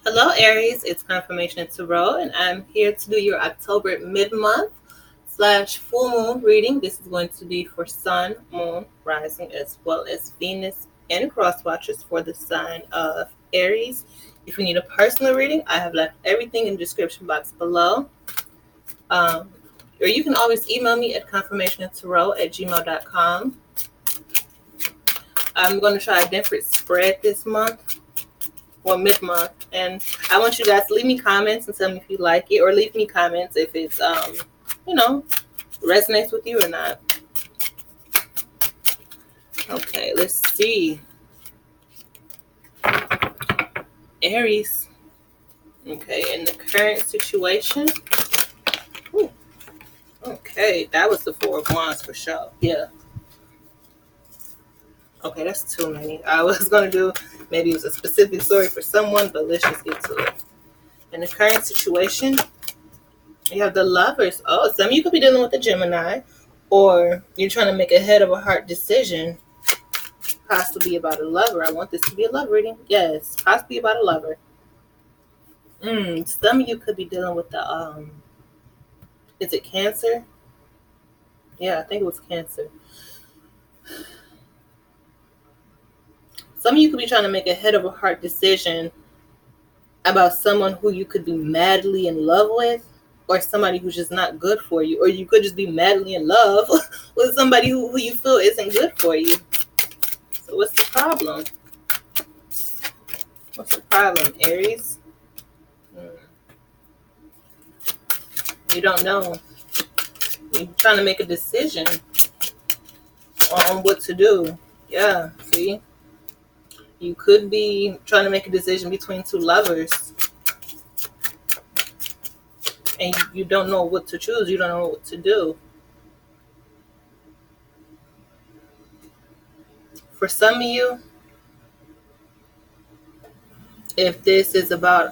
Hello, Aries. It's Confirmation Tarot, and I'm here to do your October mid-month / full moon reading. This is going to be for Sun, Moon, Rising, as well as Venus and cross watchers for the sign of Aries. If you need a personal reading, I have left everything in the description box below. Or you can always email me at confirmationtarot@gmail.com. I'm going to try a different spread this month. Or mid-month, and I want you guys to leave me comments and tell me if you like it, or leave me comments if it's resonates with you or not. Okay, let's see. Aries. Okay, in the current situation. Ooh, okay, that was the Four of Wands for sure. Yeah. Okay, that's too many. I was gonna do maybe it was a specific story for someone, but let's just get to it. In the current situation, you have the Lovers. Oh, some of you could be dealing with a Gemini, or you're trying to make a head of a heart decision, possibly about a lover. I want this to be a love reading. Yes, possibly about a lover. Some of you could be dealing with the is it Cancer? Yeah, I think it was Cancer. Some of you could be trying to make a head of a heart decision about someone who you could be madly in love with, or somebody who's just not good for you, or you could just be madly in love with somebody who you feel isn't good for you. So what's the problem? What's the problem, Aries? You don't know. You're trying to make a decision on what to do. Yeah, see? You could be trying to make a decision between two lovers, and you don't know what to choose. You don't know what to do. For some of you, if this is about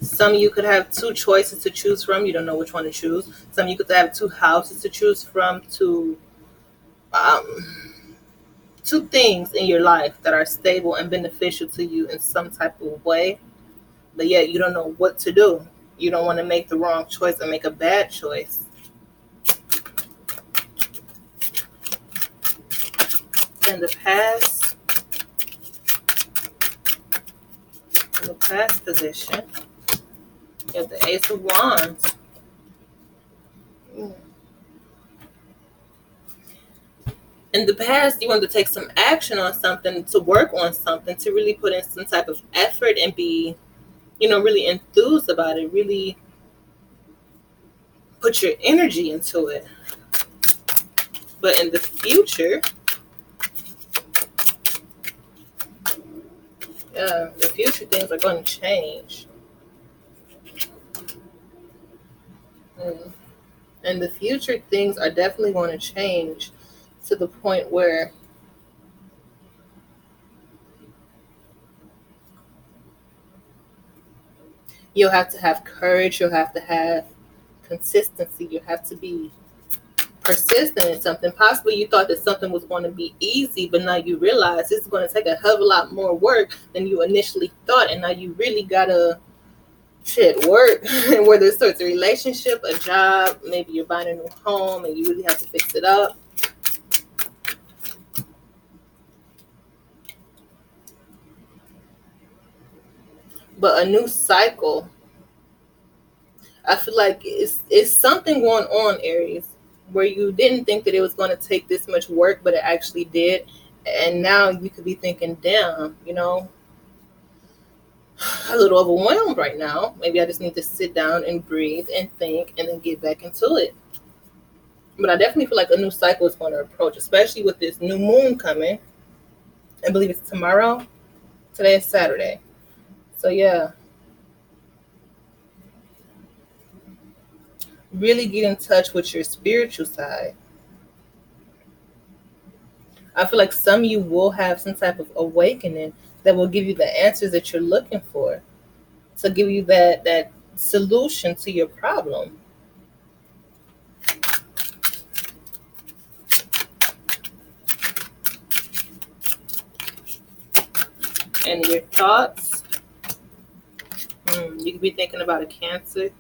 some of you could have two choices to choose from. You don't know which one to choose. Some of you could have two houses to choose from, two things in your life that are stable and beneficial to you in some type of way, but yet you don't know what to do. You don't want to make the wrong choice and make a bad choice. In the past position, you have the Ace of Wands. In the past, you wanted to take some action on something, to work on something, to really put in some type of effort and be, really enthused about it, really put your energy into it. But in the future, the future things are going to change. And the future things are definitely going to change to the point where you'll have to have courage, you'll have to have consistency, you have to be persistent in something. Possibly you thought that something was going to be easy, but now you realize it's going to take a hell of a lot more work than you initially thought, and now you really gotta work. Whether it's a relationship, a job, maybe you're buying a new home and you really have to fix it up. But a new cycle, I feel like it's something going on, Aries, where you didn't think that it was going to take this much work, but it actually did. And now you could be thinking, damn, a little overwhelmed right now. Maybe I just need to sit down and breathe and think and then get back into it. But I definitely feel like a new cycle is going to approach, especially with this new moon coming. I believe it's tomorrow. Today is Saturday. So yeah. Really get in touch with your spiritual side. I feel like some of you will have some type of awakening that will give you the answers that you're looking for, to give you that solution to your problem. And your thoughts, you could be thinking about a Cancer.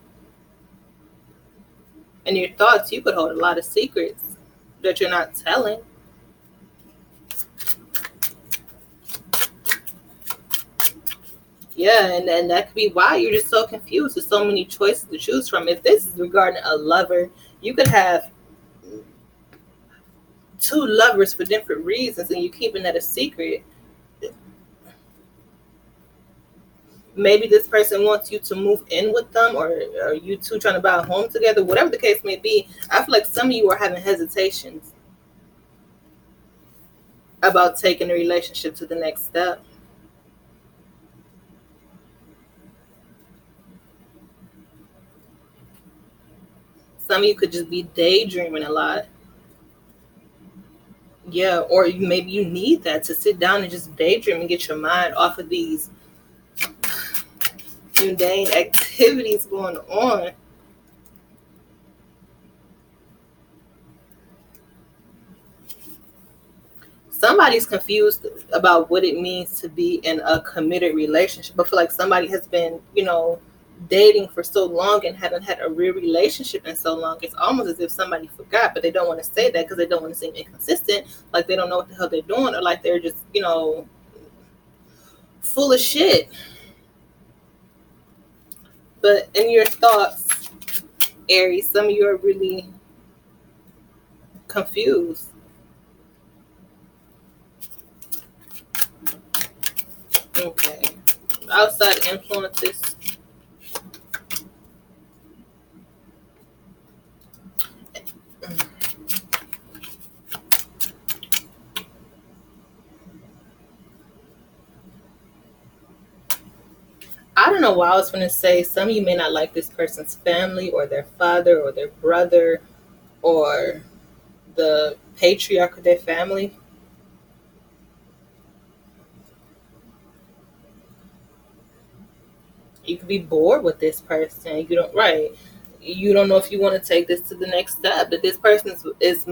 And your thoughts, you could hold a lot of secrets that you're not telling. Yeah, and that could be why you're just so confused. There's so many choices to choose from. If this is regarding a lover, you could have two lovers for different reasons and you're keeping that a secret. Maybe this person wants you to move in with them, or are you two trying to buy a home together? Whatever the case may be, I feel like some of you are having hesitations about taking a relationship to the next step. Some of you could just be daydreaming a lot. Yeah, or maybe you need that to sit down and just daydream and get your mind off of these mundane activities going on. Somebody's confused about what it means to be in a committed relationship. I feel like somebody has been, dating for so long and haven't had a real relationship in so long. It's almost as if somebody forgot, but they don't want to say that because they don't want to seem inconsistent, like they don't know what the hell they're doing, or like they're just, full of shit. But in your thoughts, Aries, some of you are really confused. Okay. Outside influences. I don't know why I was going to say some of you may not like this person's family or their father or their brother or the patriarch of their family. You could be bored with this person. You don't know if you want to take this to the next step. That this person is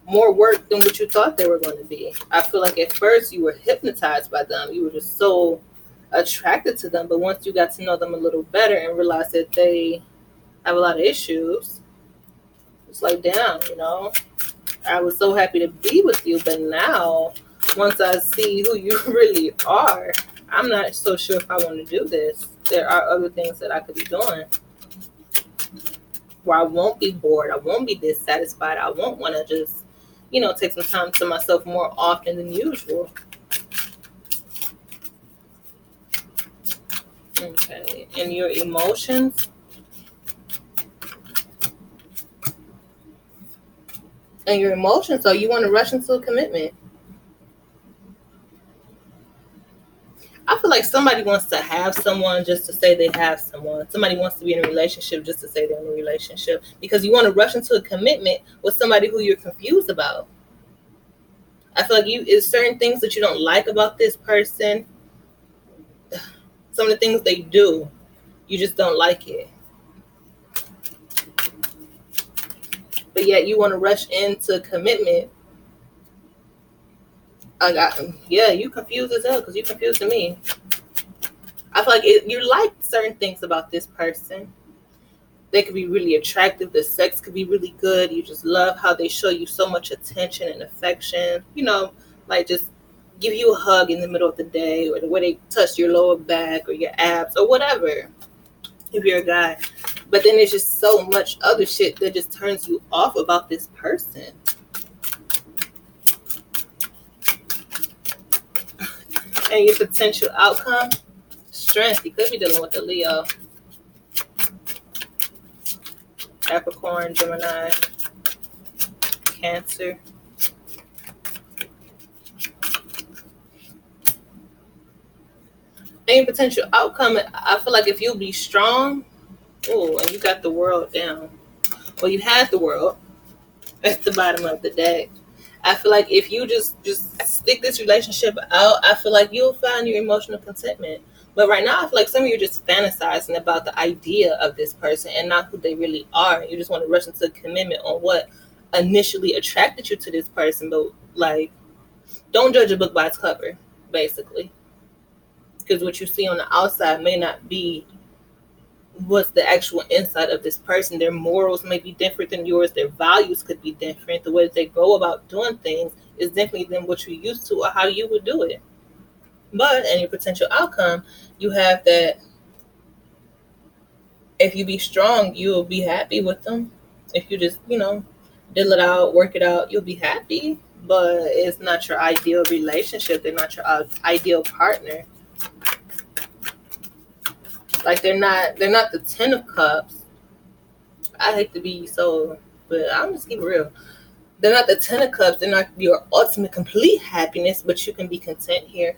more work than what you thought they were going to be. I feel like at first you were hypnotized by them. You were just so attracted to them. But once you got to know them a little better and realized that they have a lot of issues, it's like, damn, I was so happy to be with you. But now, once I see who you really are, I'm not so sure if I want to do this. There are other things that I could be doing where I won't be bored. I won't be dissatisfied. I won't want to just, take some time to myself more often than usual. Okay. And your emotions. So you want to rush into a commitment. I feel like somebody wants to have someone just to say they have someone. Somebody wants to be in a relationship just to say they're in a relationship because you want to rush into a commitment with somebody who you're confused about. I feel like it's certain things that you don't like about this person. Some of the things they do, you just don't like it. But yet you want to rush into commitment. You confused as hell because you confused to me. I feel like you like certain things about this person. They could be really attractive. The sex could be really good. You just love how they show you so much attention and affection. Like just give you a hug in the middle of the day, or the way they touch your lower back or your abs or whatever, if you're a guy. But then there's just so much other shit that just turns you off about this person. And your potential outcome, strength. You could be dealing with a Leo, Capricorn, Gemini, Cancer. And your potential outcome, I feel like if you be strong, and you got the world down. Well, you had the world at the bottom of the deck. I feel like if you just stick this relationship out, I feel like you'll find your emotional contentment. But right now, I feel like some of you are just fantasizing about the idea of this person and not who they really are. You just want to rush into a commitment on what initially attracted you to this person. But, like, don't judge a book by its cover, basically. Because what you see on the outside may not be what's the actual inside of this person. Their morals may be different than yours. Their values could be different. The way that they go about doing things is different than what you're used to or how you would do it. But in your potential outcome, you have that if you be strong, you'll be happy with them. If you just, deal it out, work it out, you'll be happy. But it's not your ideal relationship. They're not your ideal partner. Like they're not the 10 of Cups. I hate to be so, but I'm just keep it real. They're not the 10 of Cups. They're not your ultimate complete happiness, but you can be content here.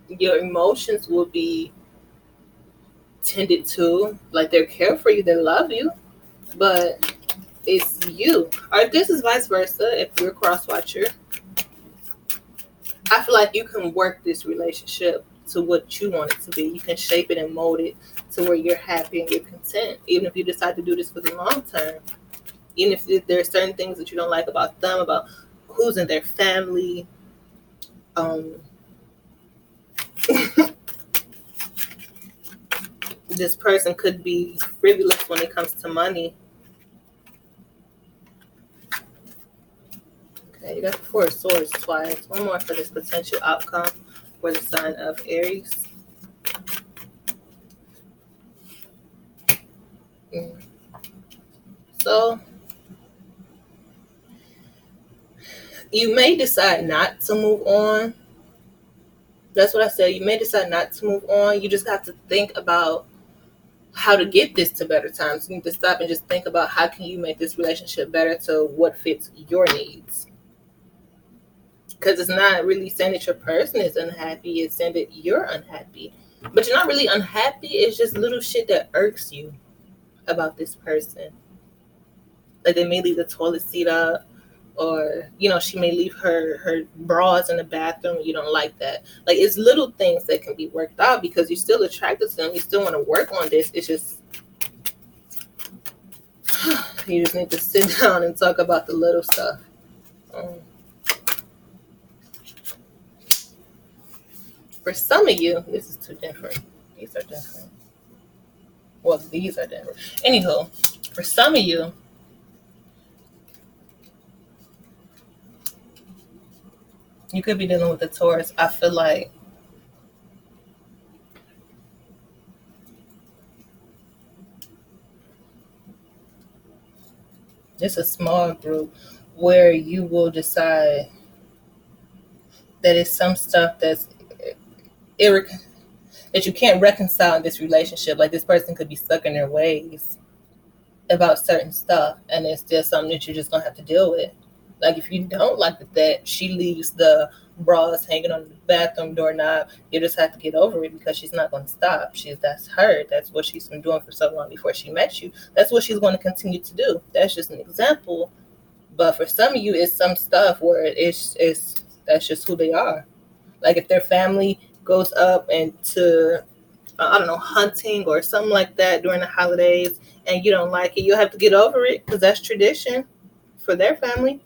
Your emotions will be tended to, like they're cared for you, they love you, but it's you. Or if this is vice versa, if you're a cross watcher, I feel like you can work this relationship to what you want it to be. You can shape it and mold it to where you're happy and you're content, even if you decide to do this for the long term. Even if there are certain things that you don't like about them, about who's in their family. This person could be frivolous when it comes to money. Okay, you got the Four of Swords twice. One more for this potential outcome for the sign of Aries. So, you may decide not to move on. That's what I said. You may decide not to move on. You just have to think about how to get this to better times. You need to stop and just think about how can you make this relationship better to what fits your needs. Because it's not really saying that your person is unhappy. It's saying that you're unhappy. But you're not really unhappy. It's just little shit that irks you about this person. Like they may leave the toilet seat up, or she may leave her bras in the bathroom. You don't like that. Like it's little things that can be worked out because you're still attracted to them. You still want to work on this. It's just you just need to sit down and talk about the little stuff. For some of you, this is too different. These are different. Well, these are different. Anywho, for some of you, you could be dealing with a Taurus. I feel like it's a small group where you will decide that it's some stuff that you can't reconcile in this relationship. Like this person could be stuck in their ways about certain stuff, and it's just something that you're just gonna have to deal with. Like if you don't like that she leaves the bras hanging on the bathroom doorknob, you just have to get over it because she's not going to stop. That's her. That's what she's been doing for so long before she met you. That's what she's going to continue to do. That's just an example. But for some of you, it's some stuff where it's that's just who they are. Like if their family goes up and to I don't know, hunting or something like that during the holidays, and you don't like it, you'll have to get over it because that's tradition for their family.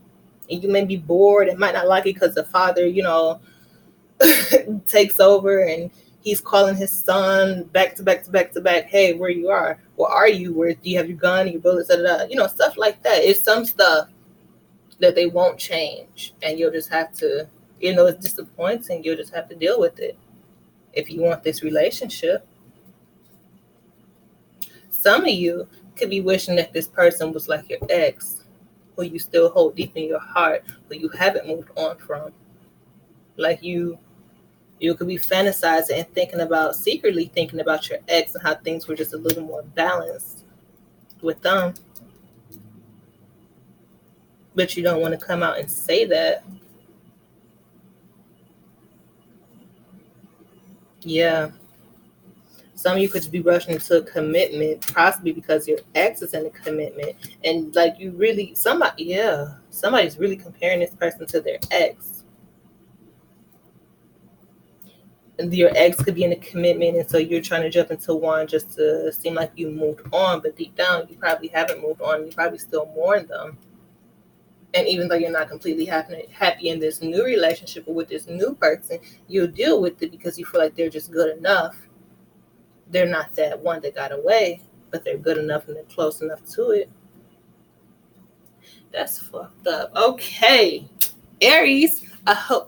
And you may be bored and might not like it because the father, takes over and he's calling his son back to back to back to back. Hey, where you are? Where are you? Where do you have your gun, your bullets? Stuff like that. It's some stuff that they won't change, and you'll just have to. It's disappointing. You'll just have to deal with it if you want this relationship. Some of you could be wishing that this person was like your ex, who you still hold deep in your heart, who you haven't moved on from. Like you could be fantasizing and secretly thinking about your ex and how things were just a little more balanced with them. But you don't want to come out and say that. Yeah. Some of you could be rushing into a commitment, possibly because your ex is in a commitment. And like somebody's really comparing this person to their ex. And your ex could be in a commitment, and so you're trying to jump into one just to seem like you moved on, but deep down you probably haven't moved on. You probably still mourn them. And even though you're not completely happy in this new relationship or with this new person, you'll deal with it because you feel like they're just good enough. They're not that one that got away, but they're good enough and they're close enough to it. That's fucked up. Okay, Aries, I hope